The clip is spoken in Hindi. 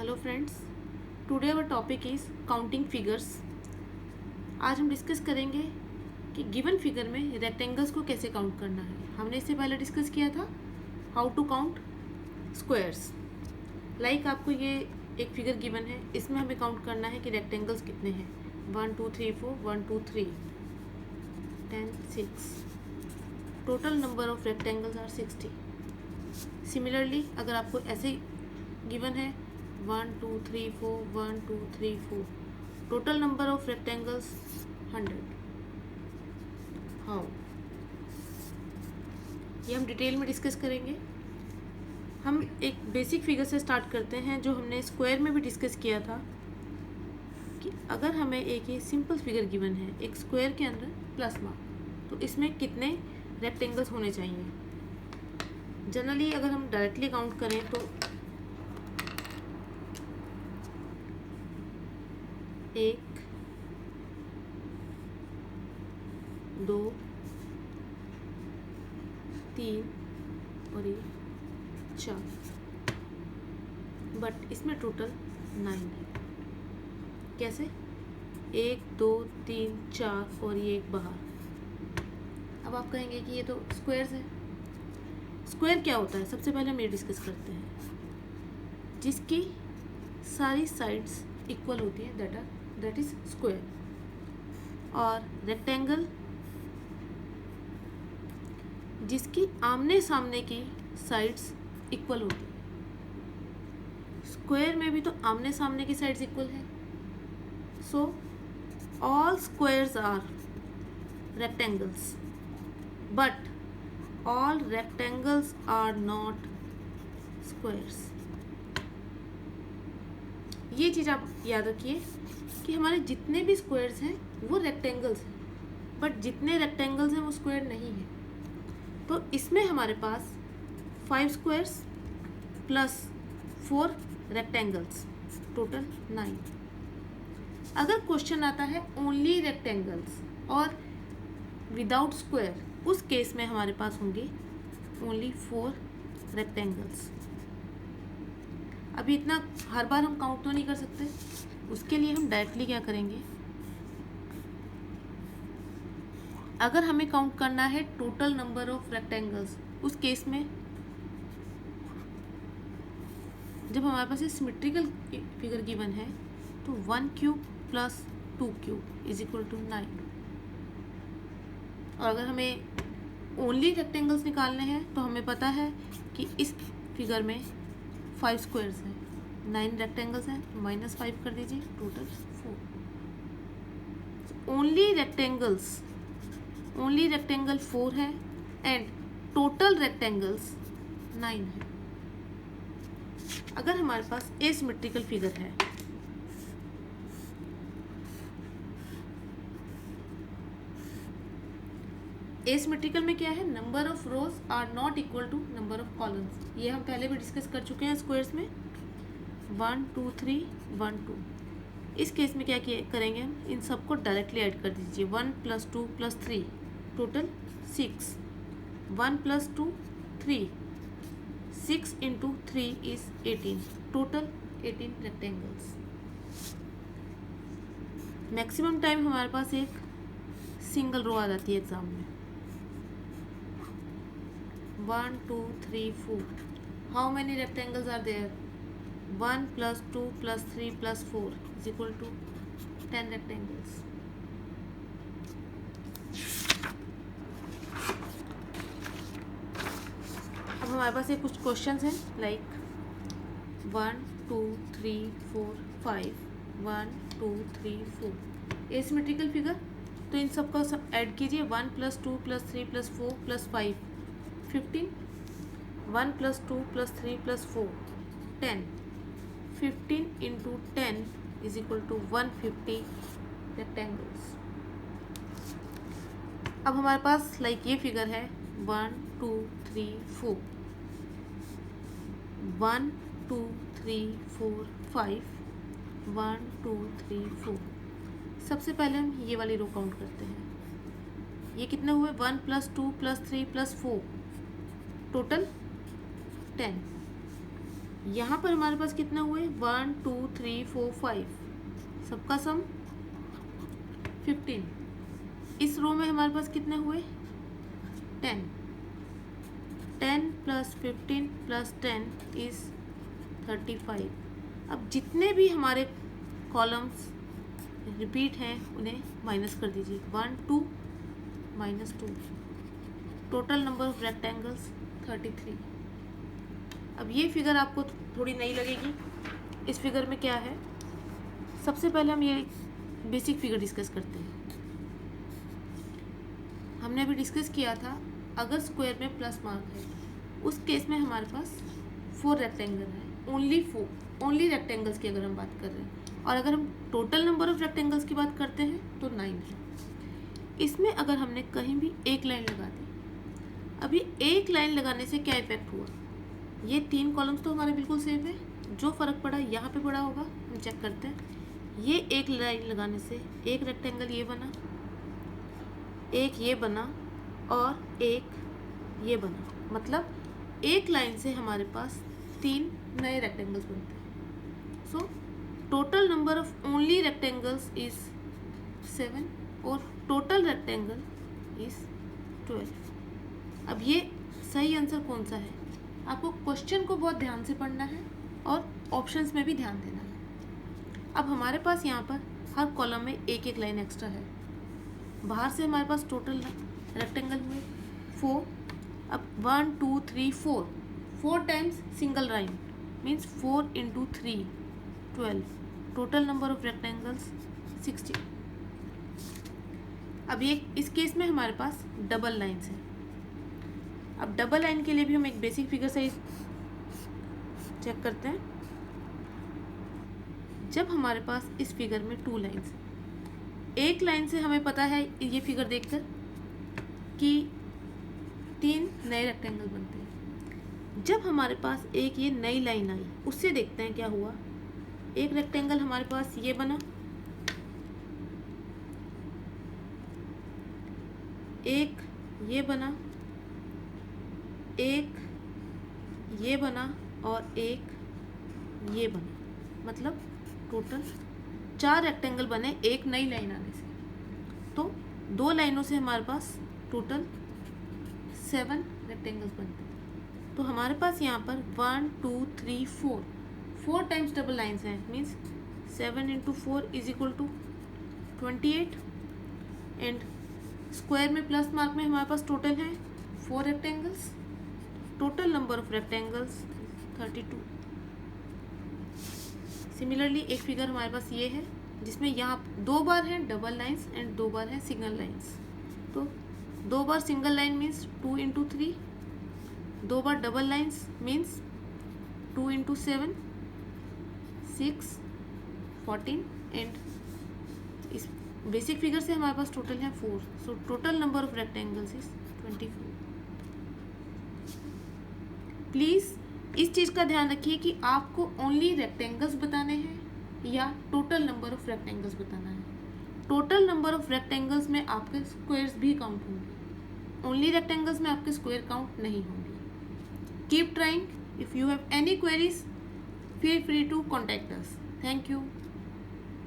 Hello friends, today our topic is counting figures. आज हम डिस्कस करेंगे कि गिवन फिगर में रेक्टेंगल्स को कैसे काउंट करना है। हमने इससे पहले डिस्कस किया था how to count squares. Like आपको ये एक फिगर गिवन है, इसमें हमें काउंट करना है कि रेक्टेंगल्स कितने हैं। 1 2 3 4 1 2 3 10 6। Total number of rectangles are 60। Similarly अगर आपको ऐसे गिवन है 1 2 3 4 1 2 3 4, total number of rectangles 100। How, ये हम डिटेल में डिस्कस करेंगे। हम एक बेसिक फिगर से स्टार्ट करते हैं जो हमने स्क्वायर में भी डिस्कस किया था कि अगर हमें एक ये सिंपल फिगर गिवन है एक स्क्वायर के अंदर प्लस मार्क, तो इसमें कितने रेक्टेंगल्स होने चाहिए। जनरली अगर हम डायरेक्टली काउंट करें तो 1 2 3 और ये 4, बट इसमें टोटल 9 है। कैसे? 1 2 3 4 और ये एक बाहर। अब आप कहेंगे कि ये तो स्क्वायर्स है। स्क्वायर क्या होता है? सबसे पहले हम ये डिस्कस करते हैं जिसकी सारी साइड्स इक्वल होती है, दैट इज स्क्वायर। और रेक्टेंगल जिसकी आमने सामने की साइड्स इक्वल होती है। स्क्वायर में भी तो आमने सामने की साइड्स इक्वल है। So all squares are rectangles, but all rectangles are not squares. ये चीज़ आप याद रखिए कि हमारे जितने भी स्क्वायर्स हैं वो रेक्टेंगल्स हैं, बट जितने रेक्टेंगल्स हैं वो स्क्वायर नहीं है। तो इसमें हमारे पास 5 स्क्वायर्स प्लस 4 रेक्टेंगल्स, टोटल 9। अगर क्वेश्चन आता है ओनली रेक्टेंगल्स और विदाउट स्क्वायर, उस केस में हमारे पास होंगे ओनली 4 रेक्टेंगल्स। अभी इतना हर बार हम काउंट तो नहीं कर सकते, उसके लिए हम डायरेक्टली क्या करेंगे, अगर हमें काउंट करना है टोटल नंबर ऑफ रेक्टेंगल्स, उस केस में जब हमारे पास ये सिमेट्रिकल फिगर गिवन है तो 1 cube plus 2 cube is equal to 9। और अगर हमें ओनली रेक्टेंगल्स निकालने हैं तो हमें पता है कि इस फिगर में 5 स्क्वायर्स हैं, 9 रेक्टेंगल्स हैं, -5 कर दीजिए, टोटल 4। ओनली रेक्टेंगल 4 है एंड टोटल रेक्टेंगल्स 9 है। अगर हमारे पास एसिमेट्रिकल फिगर है, एसिमेट्रिकल में क्या है, number of rows are not equal to number of columns. ये हम पहले भी डिस्कस कर चुके हैं स्क्वायर्स में, 1 2 3 1 2। इस केस में क्या करेंगे हम, इन सबको डायरेक्टली ऐड कर दीजिए, 1 + 2 + 3 total 6, 1 + 2 3, 6 × 3 is 18, total 18 rectangles. Maximum time हमारे पास एक सिंगल रो आ जाती है एग्जाम में, 1 2 3 4। How many rectangles are there? 1 + 2 + 3 + 4 is equal to 10 rectangles. अब हमारे पास ये कुछ क्वेश्चंस हैं, लाइक 1 2 3 4 5, 1 2 3 4 एसिमेट्रिकल फिगर। तो इन सबका सब ऐड कीजिए, 1 + 2 + 3 + 4 + 5 15, 1 + 2 + 3 + 4 10, 15 × 10 is equal to 150 रेक्टेंगल्स। अब हमारे पास लाइक ये फिगर है 1 2 3 4, 1 2 3 4 5, 1 2 3 4। सबसे पहले हम ये वाली रो काउंट करते हैं। ये कितने हुए, 1 + 2 + 3 + 4, टोटल 10। यहाँ पर हमारे पास कितना हुए 1 2 3 4 5, सबका सम 15। इस रो में हमारे पास कितने हुए 10 प्लस 15 प्लस 10 इज 35। अब जितने भी हमारे कॉलम्स रिपीट हैं उन्हें माइनस कर दीजिए, 1 2 -2, टोटल नंबर ऑफ रेक्टेंगल्स 33। अब ये फिगर आपको थोड़ी नई लगेगी। इस फिगर में क्या है, सबसे पहले हम ये बेसिक फिगर डिस्कस करते हैं। हमने अभी डिस्कस किया था अगर स्क्वायर में प्लस मार्क है उस केस में हमारे पास 4 रेक्टेंगल है, ओनली रेक्टेंगल्स की अगर हम बात कर रहे हैं, और अगर हम टोटल नंबर ऑफ रेक्टेंगल्स की बात करते हैं तो 9 है। इसमें अगर हमने कहीं भी एक लाइन लगा दी, अभी एक लाइन लगाने से क्या इफेक्ट हुआ, ये 3 कॉलम्स तो हमारे बिल्कुल सेम है, जो फ़र्क पड़ा यहाँ पे पड़ा होगा हम चेक करते हैं। ये एक लाइन लगाने से एक रेक्टेंगल ये बना, एक ये बना और एक ये बना, मतलब एक लाइन से हमारे पास 3 नए रेक्टेंगल्स बनते हैं। सो total number of only rectangles is 7 और टोटल रेक्टेंगल इज 12। अब ये सही आंसर कौन सा है, आपको क्वेश्चन को बहुत ध्यान से पढ़ना है और ऑप्शंस में भी ध्यान देना है। अब हमारे पास यहाँ पर हर कॉलम में एक एक लाइन एक्स्ट्रा है। बाहर से हमारे पास टोटल रेक्टेंगल हुए 4। अब 1 2 3 4 times single line means 4 × 3 12, total number of rectangles 60। अब ये इस केस में हमारे पास डबल लाइन्स हैं। अब डबल लाइन के लिए भी हम एक बेसिक फिगर से चेक करते हैं। जब हमारे पास इस फिगर में 2 लाइन्स, एक लाइन से हमें पता है ये फिगर देखकर कि 3 नए रेक्टेंगल बनते हैं। जब हमारे पास एक ये नई लाइन आई, उससे देखते हैं क्या हुआ। एक रेक्टेंगल हमारे पास ये बना, एक ये बना, एक ये बना और एक ये बना, मतलब टोटल 4 रेक्टेंगल बने एक नई लाइन आने से। तो 2 लाइनों से हमारे पास टोटल 7 रेक्टेंगल्स बनते हैं। तो हमारे पास यहाँ पर 1 2 3 4 टाइम्स डबल लाइन्स हैं, मीन्स 7 × 4 = 28। एंड स्क्वायर में प्लस मार्क में हमारे पास टोटल है 4 rectangles, total number of rectangles 32। Similarly एक फिगर हमारे पास ये है जिसमें यहाँ 2 बार है डबल लाइन्स एंड 2 बार है सिंगल लाइन्स। तो 2 बार सिंगल लाइन मीन्स 2 × 3, 2 बार डबल लाइन्स मीन्स 2 × 7 6 14। एंड इस बेसिक फिगर से हमारे पास टोटल है 4। So total number of rectangles is 24। Please इस चीज़ का ध्यान रखिए कि आपको ओनली रेक्टेंगल्स बताने हैं या टोटल नंबर ऑफ रेक्टेंगल्स बताना है। टोटल नंबर ऑफ रेक्टेंगल्स में आपके स्क्वायर्स भी काउंट होंगे, ओनली रेक्टेंगल्स में आपके स्क्वायर काउंट नहीं होंगे। Keep trying. If you have any queries feel free to contact us. Thank you.